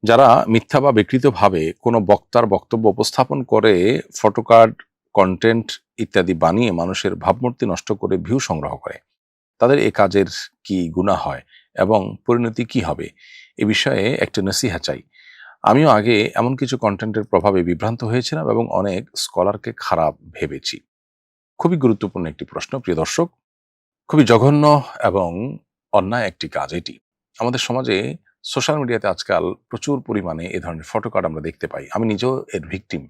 যারা মিথ্যা বা বিকৃতভাবে কোনো বক্তার বক্তব্য উপস্থাপন করে ফটোকার্ড, কন্টেন্ট ইত্যাদি বানিয়ে মানুষের ভাবমূর্তি নষ্ট করে ভিউ সংগ্রহ করে, তাদের এ কাজের কি গুনাহ হয় এবং পরিণতি কি হবে? এ বিষয়ে একটা নসিহা চাই। আমিও আগে এমন কিছু কন্টেন্টের প্রভাবে বিভ্রান্ত হয়েছিলাম এবং অনেক স্কলারকে খারাপ ভেবেছি। খুবই গুরুত্বপূর্ণ একটি প্রশ্ন, প্রিয় দর্শক। খুবই জঘন্য এবং অন্যায় একটি কাজ এটি। আমাদের সমাজে সোশ্যাল মিডিয়াতে আজকাল প্রচুর পরিমাণে এ ধরনের ফটোকার্ড আমরা দেখতে পাই। আমি নিজেও এর ভিকটিম।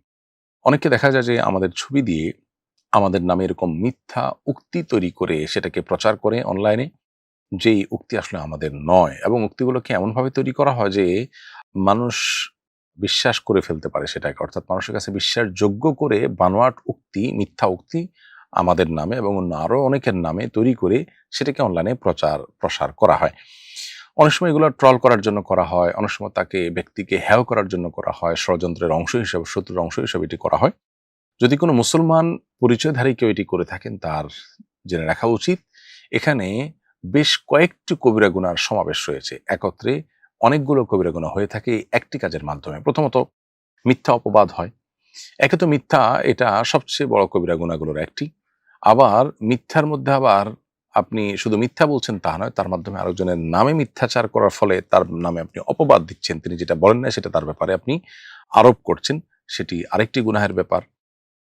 অনেককে দেখা যায় যে আমাদের ছবি দিয়ে আমাদের নামে এরকম মিথ্যা উক্তি তৈরি করে সেটাকে প্রচার করে অনলাইনে, যেই উক্তি আসলে আমাদের নয়, এবং উক্তিগুলোকে এমনভাবে তৈরি করা হয় যে মানুষ বিশ্বাস করে ফেলতে পারে সেটাকে। অর্থাৎ মানুষের কাছে বিশ্বাসযোগ্য করে বানোয়াট উক্তি, মিথ্যা উক্তি আমাদের নামে এবং অন্য আরো অনেকের নামে তৈরি করে সেটাকে অনলাইনে প্রচার প্রসার করা হয়। অনেক সময় এগুলো ট্রল করার জন্য করা হয়, অনেক সময় তাকে ব্যক্তিকে হেয় করার জন্য করা হয়, ষড়যন্ত্রের অংশ হিসেবে, শত্রুর অংশ হিসেবে এটি করা হয়। যদি কোনো মুসলমান পরিচয়ধারী কেউ এটি করে থাকেন, তার জেনে রাখা উচিত এখানে বেশ কয়েকটি কবিরা গুনার সমাবেশ রয়েছে। একত্রে অনেকগুলো কবিরা গুনাহ হয়ে থাকে এই একটি কাজের মাধ্যমে। প্রথমত, মিথ্যা অপবাদ হয়। একে তো মিথ্যা, এটা সবচেয়ে বড় কবিরা গুনাহগুলোর একটি। আবার মিথ্যার মধ্যে আবার আপনি শুধু মিথ্যা বলছেন তা নয়, তার মাধ্যমে আরেকজনের নামে মিথ্যাচার করার ফলে তার নামে আপনি অপবাদ দিচ্ছেন। তিনি যেটা বলেন না সেটা তার ব্যাপারে আপনি আরোপ করছেন। সেটি আরেকটি গুনাহের ব্যাপার।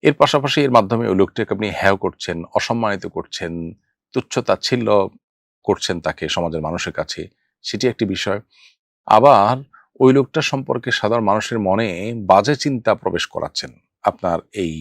এর পাশাপাশি এর মাধ্যমে ওই লোকটাকে আপনি হেয় করছেন, অসম্মানিত করছেন, তুচ্ছ-তাচ্ছিল্য করছেন তাকে সমাজের মানুষের কাছে। সেটি একটি বিষয়। আবার ওই লোকটা সম্পর্কে সাধারণ মানুষের মনে বাজে চিন্তা প্রবেশ করাচ্ছেন। আপনার এই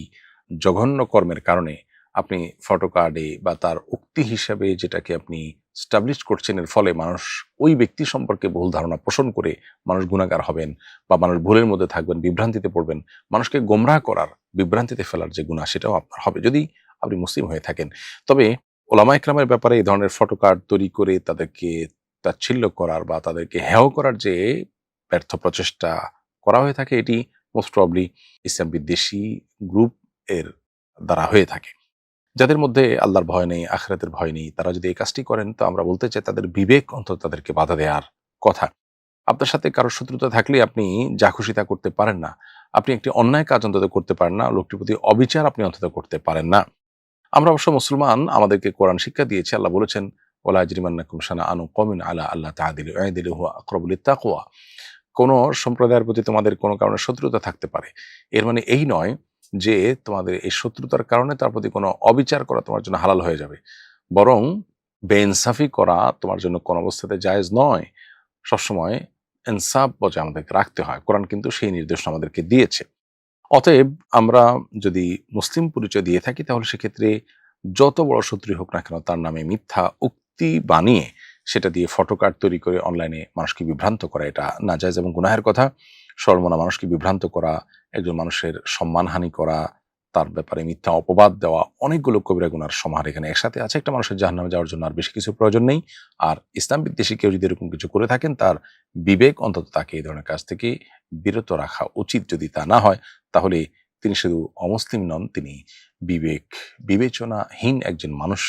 জঘন্য কর্মের কারণে আপনি ফটোকার্ডে বা তার উক্তি হিসাবে যেটাকে আপনি স্টাবলিশ করছেন, এর ফলে মানুষ ওই ব্যক্তি সম্পর্কে ভুল ধারণা পোষণ করে মানুষ গুনাহগার হবেন বা মানুষ ভুলের মধ্যে থাকবেন, বিভ্রান্তিতে পড়বেন। মানুষকে গোমরাহ করার, বিভ্রান্তিতে ফেলার যে গুনাহ সেটাও আপনার হবে যদি আপনি মুসলিম হয়ে থাকেন। তবে ওলামা ইকরামের ব্যাপারে এই ধরনের ফটোকার্ড তৈরি করে তাদেরকে তাচ্ছিল্য করার বা তাদেরকে হেয় করার যে ব্যর্থ প্রচেষ্টা করা হয়ে থাকে, এটি মোস্ট প্রবাবলি ইসলাম বিদ্বেষী গ্রুপ এর দ্বারা হয়ে থাকে। যাদের মধ্যে আল্লাহর ভয় নেই, আখিরাতের ভয় নেই, তারা যদি এই কাজটি করেন, তো আমরা বলতে চাই তাদের বিবেক অন্তত তাদেরকে বাধা দেওয়ার কথা। আপনার সাথে কারো শত্রুতা থাকলে আপনি যা খুশি তা করতে পারেন না। আপনি একটি অন্যায় কাজ অন্তত করতে পারেন না। লোকটির প্রতি অবিচার আপনি অন্তত করতে পারেন না। আমরা অবশ্য মুসলমান, আমাদেরকে কোরআন শিক্ষা দিয়েছে। আল্লাহ বলেছেন, ওয়ালা ইয়াজরিমান্নাকুম শানাআনু কওমিন আলা আল্লা তা'দিলু ই'দিলু হুয়া আকরাবু লিত-তাকওয়া। কোন সম্প্রদায়ের প্রতি তোমাদের কোনো কারণে শত্রুতা থাকতে পারে। এর মানে এই নয় যে তোমাদের এই শত্রুতার কারণে তার প্রতি কোনো অবিচার করা তোমার জন্য হালাল হয়ে যাবে। বরং বেইনসাফি করা তোমার জন্য কোন অবস্থাতে জায়েজ নয়। সবসময় ইনসাফ বজায় আমাদেরকে রাখতে হয়। কোরআন কিন্তু সেই নির্দেশনা আমাদেরকে দিয়েছে। অতএব আমরা যদি মুসলিম পরিচয় দিয়ে থাকি, তাহলে সেক্ষেত্রে যত বড় শত্রুই হোক না কেন, তার নামে মিথ্যা উক্তি বানিয়ে সেটা দিয়ে ফটোকার্ড তৈরি করে অনলাইনে মানুষকে বিভ্রান্ত করা, এটা নাজায়েজ এবং গুনাহের কথা। সর্বমনা মানুষকে বিভ্রান্ত করা, একজন মানুষের সম্মানহানি করা, তার ব্যাপারে মিথ্যা অপবাদ দেওয়া, অনেকগুলো কবিরা গুনার সমাহার এখানে একসাথে আছে। একটা মানুষের জাহান্নামে যাওয়ার জন্য আর বেশি কিছু প্রয়োজন নেই। আর ইসলাম বিদ্বেষী কেউ যদি এরকম কিছু করে থাকেন, তার বিবেক অন্তত তাকে এই ধরনের কাজ থেকে বিরত রাখা উচিত। যদি তা না হয়, তাহলে তিনি শুধু অমুসলিম নন, তিনি বিবেচনাহীন একজন মানুষ।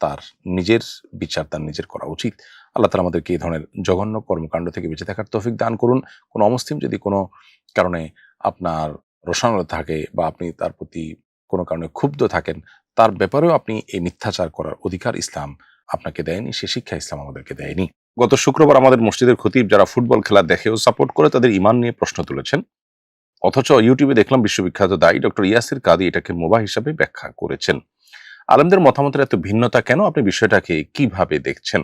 তার নিজের বিচার তার নিজের করা উচিত। আল্লাহ তাআলা আমাদেরকে এই ধরনের জঘন্য কর্মকাণ্ড থেকে বেঁচে থাকার তৌফিক দান করুন। কোনো অমুসলিম যদি কোনো কারণে আপনার রোষানল থাকে বা আপনি তার প্রতি কোনো কারণে ক্ষুব্ধ থাকেন, তার ব্যাপারেও আপনি এই মিথ্যাচার করার অধিকার ইসলাম আপনাকে দেয়নি, সে শিক্ষা ইসলাম আমাদেরকে দেয়নি। গত শুক্রবার আমাদের মসজিদের খতিব যারা ফুটবল খেলা দেখে ও সাপোর্ট করে, তাদের ঈমান নিয়ে প্রশ্ন তুলেছেন। অথচ ইউটিউবে দেখলাম বিশ্ববিখ্যাত দায়ী ডক্টর ইয়াসির কাদি এটাকে মুবাহ হিসাবে ব্যাখ্যা করেছেন। আলেমদের মতামতের এত ভিন্নতা কেন? আপনি বিষয়টাকে কিভাবে দেখছেন?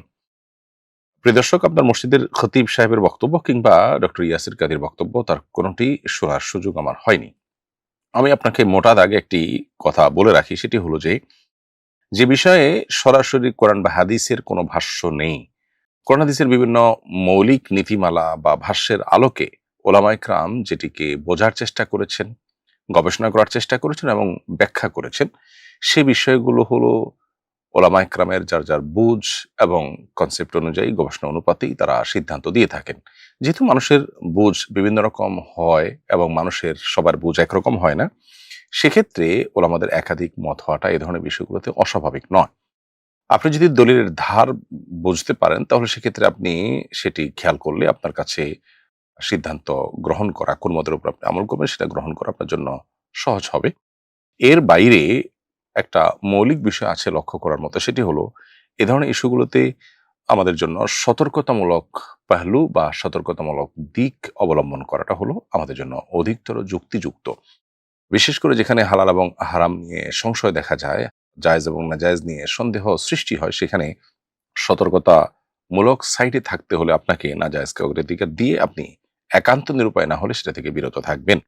প্রিয় দর্শক, আপনার মসজিদের খতিব সাহেবের বক্তব্য কিংবা ডক্টর ইয়াসির কাদির বক্তব্য, তার কোনোটি শোনার সুযোগ আমার হয়নি। আমি আপনাকে মোটা দাগে একটি কথা বলে রাখি, সেটি হলো যে বিষয়ে সরাসরি কোরআন বা হাদিসের কোনো ভাষ্য নেই, কোরআন হাদিসের বিভিন্ন মৌলিক নীতিমালা বা ভাষ্যের আলোকে ওলামায়ে কেরাম যেটিকে বোঝার চেষ্টা করেছেন, গবেষণা করার চেষ্টা করেছেন এবং ব্যাখ্যা করেছেন, সে বিষয়গুলো হলো ওলামায়ে কেরামের যার যার বুঝ এবং কনসেপ্ট অনুযায়ী, গবেষণা অনুপাতেই তারা সিদ্ধান্ত দিয়ে থাকেন। যেহেতু মানুষের বুঝ বিভিন্ন রকম হয় এবং মানুষের সবার বুঝ একরকম হয় না, সেক্ষেত্রে ওলামাদের একাধিক মত হওয়াটা এ ধরনের বিষয়গুলোতে অস্বাভাবিক নয়। আপনি যদি দলিলের ধার বুঝতে পারেন, তাহলে সেক্ষেত্রে আপনি সেটি খেয়াল করলে আপনার কাছে সিদ্ধান্ত গ্রহণ করা, কোন মতের উপর আপনি আমল করবেন সেটা গ্রহণ করা আপনার জন্য সহজ হবে। এর বাইরে একটা মৌলিক বিষয় আছে লক্ষ্য করার মতো, সেটি হলো এ ধরনের ইস্যুগুলোতে আমাদের জন্য সতর্কতামূলক পেহলু বা সতর্কতামূলক দিক অবলম্বন করাটা হলো আমাদের জন্য অধিকতর যুক্তিযুক্ত। বিশেষ করে যেখানে হালাল এবং হারাম নিয়ে সংশয় দেখা যায়, জায়েজ এবং নাজায়েজ নিয়ে সন্দেহ সৃষ্টি হয়, সেখানে সতর্কতামূলক সাইডে থাকতে হলে আপনাকে নাজায়েজকে অগ্রাধিকার দিয়ে আপনি একান্ত নিরুপায় না হলে সেটা থেকে বিরত থাকবেন।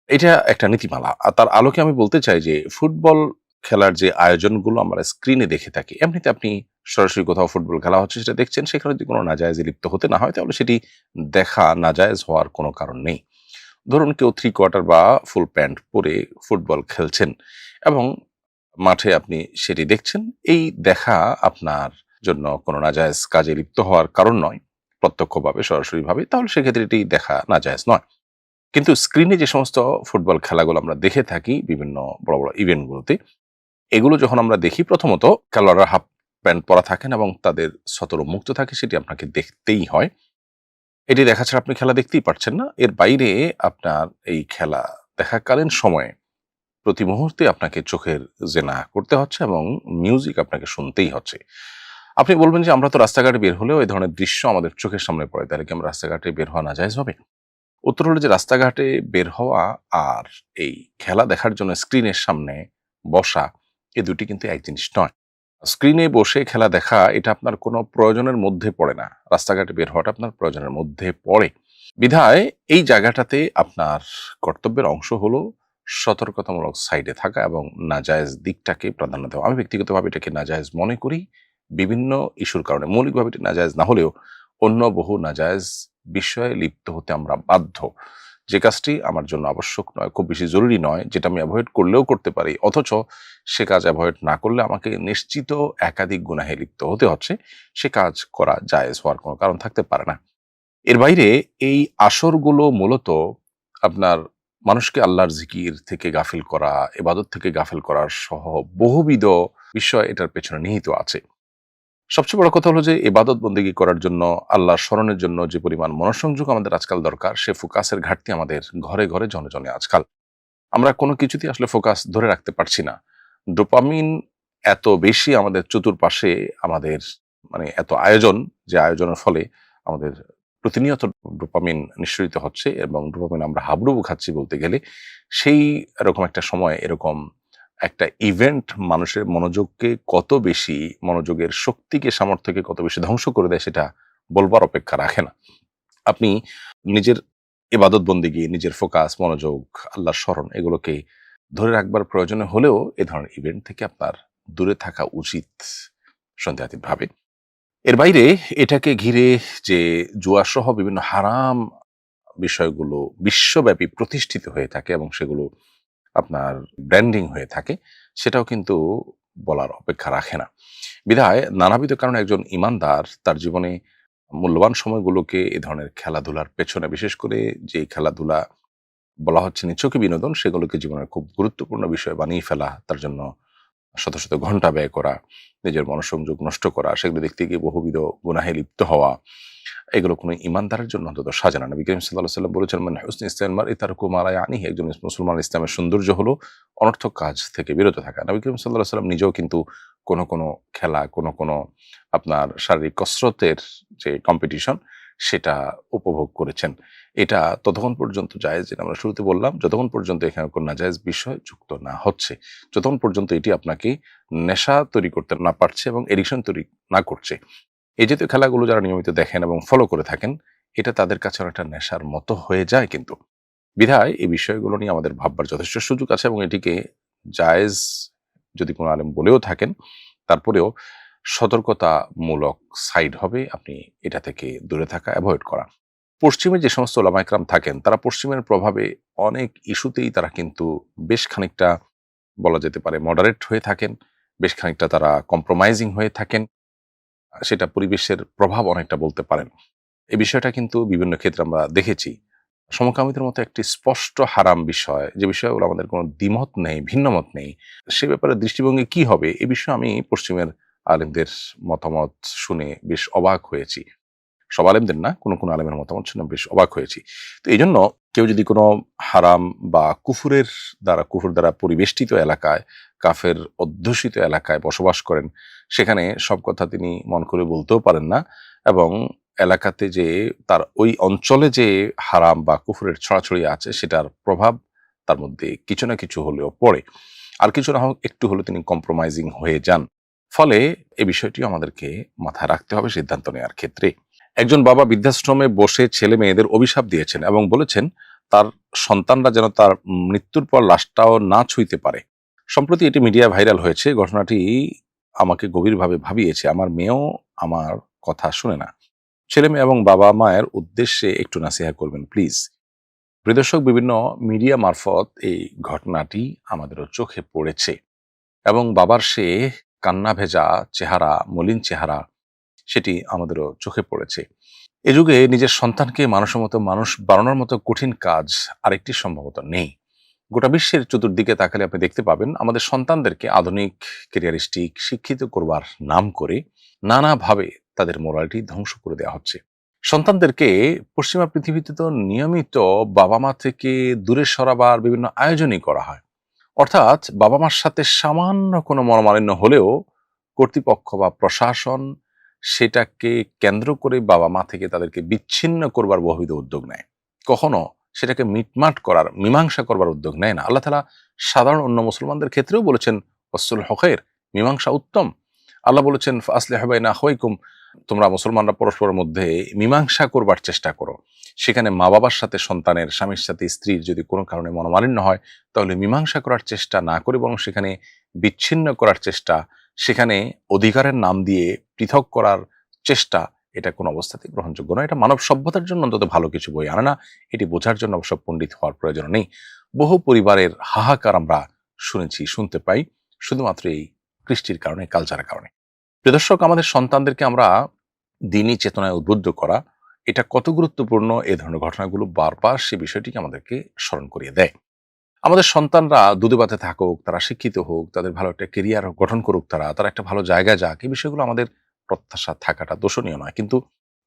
এটা একটা নীতিমালা। আর তার আলোকে আমি বলতে চাই যে ফুটবল খেলার যে আয়োজনগুলো আমরা স্ক্রিনে দেখে থাকি, এমনিতে আপনি সরাসরি কোথাও ফুটবল খেলা হচ্ছে সেটা দেখছেন, সেখানে যদি কোনো নাজায়েজে লিপ্ত হতে না হয় তাহলে সেটি দেখা নাজায়েজ হওয়ার কোনো কারণ নেই। ধরুন কেউ 3 কোয়ার্টার বা ফুল প্যান্ট পরে ফুটবল খেলছেন এবং মাঠে আপনি সেটি দেখছেন। এই দেখা আপনার জন্য কোনো নাজায়েজ কাজে লিপ্ত হওয়ার কারণ নয়, প্রত্যক্ষভাবে সরাসরিভাবে। তাহলে সেক্ষেত্রে এটি দেখা নাজায়েজ নয়। কিন্তু স্ক্রিনে যে সমস্ত ফুটবল খেলাগুলো আমরা দেখে থাকি বিভিন্ন বড়, বড় ইভেন্টগুলোতে, এগুলো যখন আমরা দেখি প্রথমত খেলোয়াড়রা হাফ প্যান্ট পরা থাকেন এবং তাদের সতর মুক্ত থাকে, সেটি আপনাকে দেখতেই হয়। এটি দেখা ছাড়া আপনি খেলা দেখতেই পারছেন না। এর বাইরে আপনার এই খেলা দেখাকালীন সময়ে প্রতি মুহূর্তে আপনাকে চোখের জেনা করতে হচ্ছে এবং মিউজিক আপনাকে শুনতেই হচ্ছে। আপনি বলবেন যে আমরা তো রাস্তাঘাটে বের হলেও এই ধরনের দৃশ্য আমাদের চোখের সামনে পড়ে, তাহলে কি আমরা রাস্তাঘাটে বের হওয়া নাজায়েজ হবে? উত্তর হলো যে রাস্তাঘাটে বের হওয়া আর এই খেলা দেখার জন্য স্ক্রিনের সামনে বসা, এ দুটি কিন্তু এক জিনিস নয়। স্ক্রিনে বসে খেলা দেখা এটা আপনার কোনো প্রয়োজনের মধ্যে পড়ে না। রাস্তাঘাটে বের হওয়াটা আপনার প্রয়োজনের মধ্যে পড়ে। বিধায় এই জায়গাটাতে আপনার কর্তব্যের অংশ হলো সতর্কতামূলক সাইডে থাকা এবং নাজায়েজ দিকটাকে প্রাধান্য দেওয়া। আমি ব্যক্তিগতভাবে এটাকে নাজায়েজ মনে করি বিভিন্ন ইস্যুর কারণে। মৌলিকভাবে এটি নাজায়েজ না হলেও অন্য বহু নাজায়েজ বিষয়ে লিপ্ত হতে আমরা বাধ্য। যে কাজটি আমার জন্য আবশ্যক নয়, খুব বেশি জরুরি নয়, যেটা আমি এভয়েড করলেও করতে পারি, অথচ সে কাজ এভয়েড না করলে আমাকে নিশ্চিত একাধিক গুনাহে লিপ্ত হতে হচ্ছে, সে কাজ করা জায়েজ হওয়ার কোনো কারণ থাকতে পারে না। এর বাইরে এই আসরগুলো মূলত আপনার মানুষকে আল্লাহর জিকির থেকে গাফিল করা, ইবাদত থেকে গাফিল করার সহ বহুবিধ বিষয় এটার পেছনে নিহিত আছে। সবচেয়ে বড় কথা হলো যে ইবাদত বন্দেগী করার জন্য, আল্লাহর স্মরণের জন্য যে পরিমাণ মনোসংযোগ আমাদের আজকাল দরকার, সে ফোকাসের ঘাটতি আমাদের ঘরে, ঘরে জনে, জনে আজকাল। আমরা কোনো কিছুতেই আসলে ফোকাস ধরে রাখতে পারছি না। ডোপামিন এত বেশি আমাদের চতুর্পাশে, আমাদের মানে এত আয়োজন, যে আয়োজনের ফলে আমাদের প্রতিনিয়ত ডোপামিন নিঃসরিত হচ্ছে এবং ডোপামিন আমরা হাবুডুবু খাচ্ছি বলতে গেলে। সেই এরকম একটা সময় এরকম একটা ইভেন্ট মানুষের মনোযোগকে কত বেশি, মনোযোগের শক্তিকে, সামর্থ্যকে কত বেশি ধ্বংস করে দেয় সেটা বলবার অপেক্ষা রাখে না। আপনি নিজের ইবাদত বন্দেগী, নিজের ফোকাস, মনোযোগ, আল্লাহর স্মরণ এগুলোকে ধরে রাখবার প্রয়োজনে হলেও এ ধরনের ইভেন্ট থেকে আপনার দূরে থাকা উচিত সন্দেহাতীতভাবে। এর বাইরে এটাকে ঘিরে যে জুয়াসহ বিভিন্ন হারাম বিষয়গুলো বিশ্বব্যাপী প্রতিষ্ঠিত হয়ে থাকে এবং সেগুলো আপনার ব্র্যান্ডিং হয়ে থাকে, সেটাও কিন্তু বলার অপেক্ষা রাখে না। বিধায় নানাবিধ কারণে একজন ঈমানদার তার জীবনে মূল্যবান সময়গুলোকে এ ধরনের খেলাধুলার পেছনে, বিশেষ করে যে খেলাধুলা বলা হচ্ছে নিছকই বিনোদন, সেগুলোকে জীবনের খুব গুরুত্বপূর্ণ বিষয় বানিয়ে ফেলা, তার জন্য শত, শত ঘন্টা ব্যয় করা, নিজের মনোসংযোগ নষ্ট করা, সেগুলো দেখতে গিয়ে বহুবিধ গুনাহে লিপ্ত হওয়া, এগুলো কোনো ঈমানদারের জন্য অন্তত সাজানো না। নবী করিম সাল্লাল্লাহু আলাইহি ওয়াসাল্লাম বলেছেন, "মান হুসনি ইসলামিল মারই তারকু মা লা ইয়ানিহি", একজন মুসলমান ইসলামের সৌন্দর্য হলো অনর্থক কাজ থেকে বিরত থাকা। নবী করিম সাল্লাল্লাহু আলাইহি ওয়াসাল্লাম নিজেও কিন্তু কোনো, কোনো খেলা, কোনো, কোনো আপনার শারীরিক কসরতের যে কম্পিটিশন, সেটা উপভোগ করেছেন। এটা ততক্ষণ পর্যন্ত জায়েজ, যেটা আমরা শুরুতে বললাম, যতক্ষণ পর্যন্ত এখানে কোনো নাজায়েজ বিষয় যুক্ত না হচ্ছে, যতক্ষণ পর্যন্ত এটি আপনাকে নেশা তৈরি করতে না পারছে এবং এডিকশন তৈরি না করছে। এই জাতীয় খেলাগুলো যারা নিয়মিত দেখেন এবং ফলো করে থাকেন, এটা তাদের কাছে অনেকটা নেশার মতো হয়ে যায় কিন্তু। বিধায় এই বিষয়গুলো নিয়ে আমাদের ভাববার যথেষ্ট সুযোগ আছে এবং এটিকে জায়েজ যদি কোনো আলেম বলেও থাকেন, তারপরেও সতর্কতামূলক সাইড হবে আপনি এটা থেকে দূরে থাকা, এভয়েড করা। পশ্চিমে যে সমস্ত ওলামা একরাম থাকেন, তারা পশ্চিমের প্রভাবে অনেক ইস্যুতেই তারা কিন্তু বেশ খানিকটা বলা যেতে পারে মডারেট হয়ে থাকেন, বেশ খানিকটা তারা কম্প্রোমাইজিং হয়ে থাকেন। সেটা পরিবেশের প্রভাব অনেকটা বলতে পারেন। এই বিষয়টা কিন্তু বিভিন্ন ক্ষেত্রে আমরা দেখেছি। সমকামীদের মতো একটি স্পষ্ট হারাম বিষয়, যে বিষয়ে আমাদের কোনো দ্বিমত নেই, ভিন্নমত নেই, সে ব্যাপারে দৃষ্টিভঙ্গি কি হবে? এ বিষয়ে আমি পশ্চিমের আলেমদের মতামত শুনে বেশ অবাক হয়েছি। সব আলেমদের না, কোনো আলেমের মতামত শুনে বেশ অবাক হয়েছি। তো এই জন্য কেউ যদি কোনো হারাম বা কুফর দ্বারা পরিবেষ্টিত এলাকায়, কাফের অধ্যুষিত এলাকায় বসবাস করেন, সেখানে সব কথা তিনি মন করে বলতেও পারেন না, এবং এলাকাতে যে তার ওই অঞ্চলে যে হারাম বা কুফরের ছড়াছড়ি আছে সেটার প্রভাব তার মধ্যে কিছু না কিছু হলেও পড়ে, আর কিছু না হোক একটু হলে তিনি কম্প্রোমাইজিং হয়ে যান। ফলে এই বিষয়টিও আমাদেরকে মাথায় রাখতে হবে সিদ্ধান্ত নেওয়ার ক্ষেত্রে। একজন বাবা বৃদ্ধাশ্রমে বসে ছেলে মেয়েদের অভিশাপ দিয়েছেন এবং বলেছেন তার সন্তানরা যেন তার মৃত্যুর পর লাশটাও না ছুঁইতে পারে। সম্প্রতি এটি মিডিয়ায় ভাইরাল হয়েছে। ঘটনাটি আমাকে গভীরভাবে ভাবিয়েছে। আমার মেয়েও আমার কথা শুনে না। ছেলে মেয়ে এবং বাবা মায়ের উদ্দেশ্যে একটু নাসিহা করবেন প্লিজ। প্রিয় দর্শক, বিভিন্ন মিডিয়া মারফত এই ঘটনাটি আমাদেরও চোখে পড়েছে এবং বাবার সে কান্না ভেজা চেহারা, মলিন চেহারা, সেটি আমাদেরও চোখে পড়েছে। এ যুগে নিজের সন্তানকে মানুষের মতো মানুষ বানানোর মতো কঠিন কাজ আরেকটি সম্ভবত নেই। গোটা বিশ্বের চতুর্দিকে তাকালে আপনি দেখতে পাবেন আমাদের সন্তানদেরকে আধুনিক, ক্যারিয়ারিস্টিক, শিক্ষিত করবার নাম করে নানাভাবে তাদের মোরালিটি ধ্বংস করে দেওয়া হচ্ছে। সন্তানদেরকে পশ্চিমা পৃথিবীতে তো নিয়মিত বাবা মা থেকে দূরে সরাবার বিভিন্ন আয়োজনই করা হয়। অর্থাৎ বাবা মার সাথে সামান্য কোনো মনোমালিন্য হলেও কর্তৃপক্ষ বা প্রশাসন সেটাকে কেন্দ্র করে বাবা মা থেকে তাদেরকে বিচ্ছিন্ন করবার বহুবিধ উদ্যোগ নেয়। কখনো সেটাকে মিটমাট করার, মীমাংসা করবার উদ্যোগ নেয় না। আল্লাহ তাআলা সাধারণ অন্য মুসলমানদের ক্ষেত্রেও বলেছেন ওয়াসলুহ খায়র, মীমাংসা উত্তম। আল্লাহ বলেছেন ফাসলিহু বাইনা আখাওয়াইকুম, তোমরা মুসলমানরা পরস্পরের মধ্যে মীমাংসা করবার চেষ্টা করো। সেখানে মা বাবার সাথে সন্তানের, স্বামীর সাথে স্ত্রীর যদি কোনো কারণে মনোমালিন্য হয়, তাহলে মীমাংসা করার চেষ্টা না করে বরং সেখানে বিচ্ছিন্ন করার চেষ্টা, সেখানে অধিকারের নাম দিয়ে পৃথক করার চেষ্টা, এটা কোনো অবস্থাতেই গ্রহণযোগ্য নয়। এটা মানব সভ্যতার জন্য অন্তত ভালো কিছু বই আনে না। এটি বোঝার জন্য অবশ্য পণ্ডিত হওয়ার প্রয়োজন নেই। বহু পরিবারের হাহাকার আমরা শুনতে পাই শুধুমাত্র এই কৃষ্টির কারণে, কালচারের কারণে। প্রিয় দর্শক, আমাদের সন্তানদেরকে আমরা দিনী চেতনায় উদ্বুদ্ধ করা, এটা কত গুরুত্বপূর্ণ, এ ধরনের ঘটনাগুলো বারবার সে বিষয়টিকে আমাদেরকে স্মরণ করিয়ে দেয়। আমাদের সন্তানরা দুধে ভাতে থাকুক, তারা শিক্ষিত হোক, তাদের ভালো একটা কেরিয়ার গঠন করুক, তারা একটা ভালো জায়গায় যাক, এই বিষয়গুলো আমাদের প্রত্যাশা থাকাটা দোষণীয় নয়। কিন্তু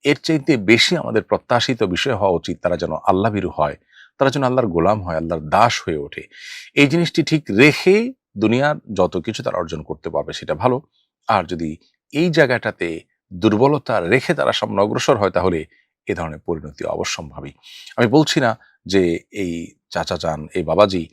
এর চাইতে বেশি আমাদের প্রত্যাশিত বিষয় হওয়া উচিত তারা যেন আল্লাহভীরু হয়, তারা যেন আল্লাহর গোলাম হয়, আল্লাহর দাস হয়ে ওঠে। এই জিনিসটি ঠিক রেখে দুনিয়ার যত কিছু তারা অর্জন করতে পারবে সেটা ভালো। আর যদি এই জায়গাটাতে দুর্বলতা রেখে তারা সামনে অগ্রসর হয়, তাহলে এ ধরনের পরিণতি অবশ্যম্ভাবী। আমি বলছি না যে এই চাচা যান, এই বাবাজি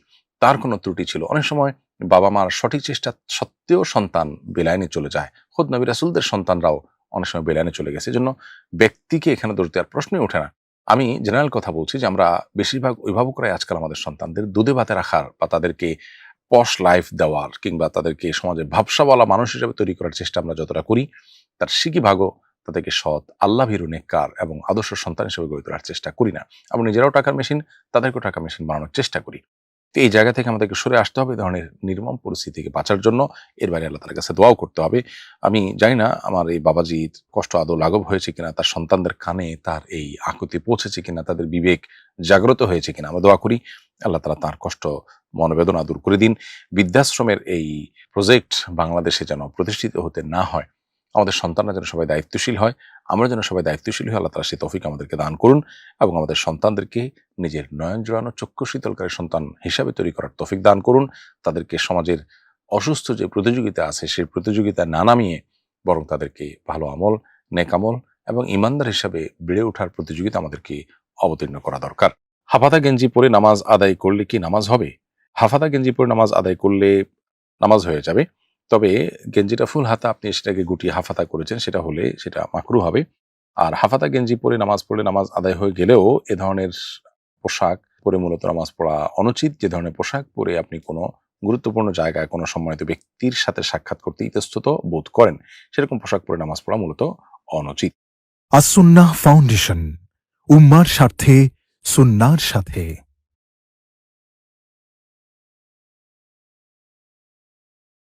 তার কোনো ত্রুটি ছিল। অনেক সময় বাবা মার সঠিক চেষ্টা সত্ত্বেও সন্তান বেলাইনে চলে যায়। খোদ নবী রাসূলদের সন্তানরাও অনেক সময় বেলাইনে চলে গেছে। এজন্য ব্যক্তিকে এখানে দোষ দেওয়ার প্রশ্নই ওঠে না। আমি জেনারেল কথা বলছি যে আমরা বেশিরভাগ অভিভাবকরাই আজকাল আমাদের সন্তানদের দুধে ভাতে রাখার বা তাদেরকে পশ লাইফ দেওয়ার কিংবা তাদেরকে সমাজে ভাবসাওয়ালা মানুষ হিসেবে তৈরি করার চেষ্টা আমরা যতটা করি, তার সিকিভাগও তাদেরকে সৎ, আল্লাহভীরু, নেককার এবং আদর্শ সন্তান হিসেবে গড়ে তোলার চেষ্টা করি না। আমরা নিজেরাও টাকার মেশিন, তাদেরকেও টাকা মেশিন বানানোর চেষ্টা করি। তো এই জায়গা থেকে আমাদেরকে সরে আসতে হবে, এই ধরনের নির্মম পরিস্থিতি থেকে বাঁচার জন্য। এর বাইরে আল্লাহ তাআলার কাছে দোয়াও করতে হবে। আমি জানি না আমার এই বাবাজির কষ্ট আদৌ লাঘব হয়েছে কিনা, তার সন্তানদের কানে তার এই আকুতি পৌঁছেছে কিনা, তাদের বিবেক জাগ্রত হয়েছে কিনা। আমরা দোয়া করি আল্লাহ তাআলা তার কষ্ট, মনোবেদনা দূর করে দিন। বৃদ্ধাশ্রমের এই প্রজেক্ট বাংলাদেশে যেন প্রতিষ্ঠিত হতে না হয়। আমাদের সন্তানরা যেন সবাই দায়িত্বশীল হয়, আমরা যেন সবাই দায়িত্বশীল হই। আল্লাহ তাআলা সেই তৌফিক আমাদেরকে দান করুন এবং আমাদের সন্তানদেরকে নিজের নয়ন জোড়ানো, চক্ষু শীতলকারী সন্তান হিসাবে তৈরি করার তৌফিক দান করুন। তাদেরকে সমাজের অসুস্থ যে প্রতিযোগিতা আছে সেই প্রতিযোগিতায় না নামিয়ে বরং তাদেরকে ভালো আমল, নেক আমল এবং ঈমানদার হিসাবে বেড়ে ওঠার প্রতিযোগিতা আমাদেরকে অবতীর্ণ করা দরকার। হাফাতা গেঞ্জি পরে নামাজ আদায় করলে কি নামাজ হবে? হাফাতা গেঞ্জি পরে নামাজ আদায় করলে নামাজ হয়ে যাবে। তবে গেঞ্জিটা ফুল হাতা, আপনি সেটাকে গুটিয়ে হাফাতা করেছেন, সেটা হলে সেটা মাকরুহ হবে। আর হাফাতা গেঞ্জি পরে নামাজ পড়লে নামাজ আদায় হয়ে গেলেও এ ধরনের পোশাক পরে মূলত নামাজ পড়া অনুচিত। যে ধরনের পোশাক পরে আপনি কোনো গুরুত্বপূর্ণ জায়গায় কোনো সম্মানিত ব্যক্তির সাথে সাক্ষাৎ করতে ইতস্তত বোধ করেন, সেরকম পোশাক পরে নামাজ পড়া মূলত অনুচিত। আস-সুন্নাহ ফাউন্ডেশন, উম্মার স্বার্থে সুন্নাহর সাথে।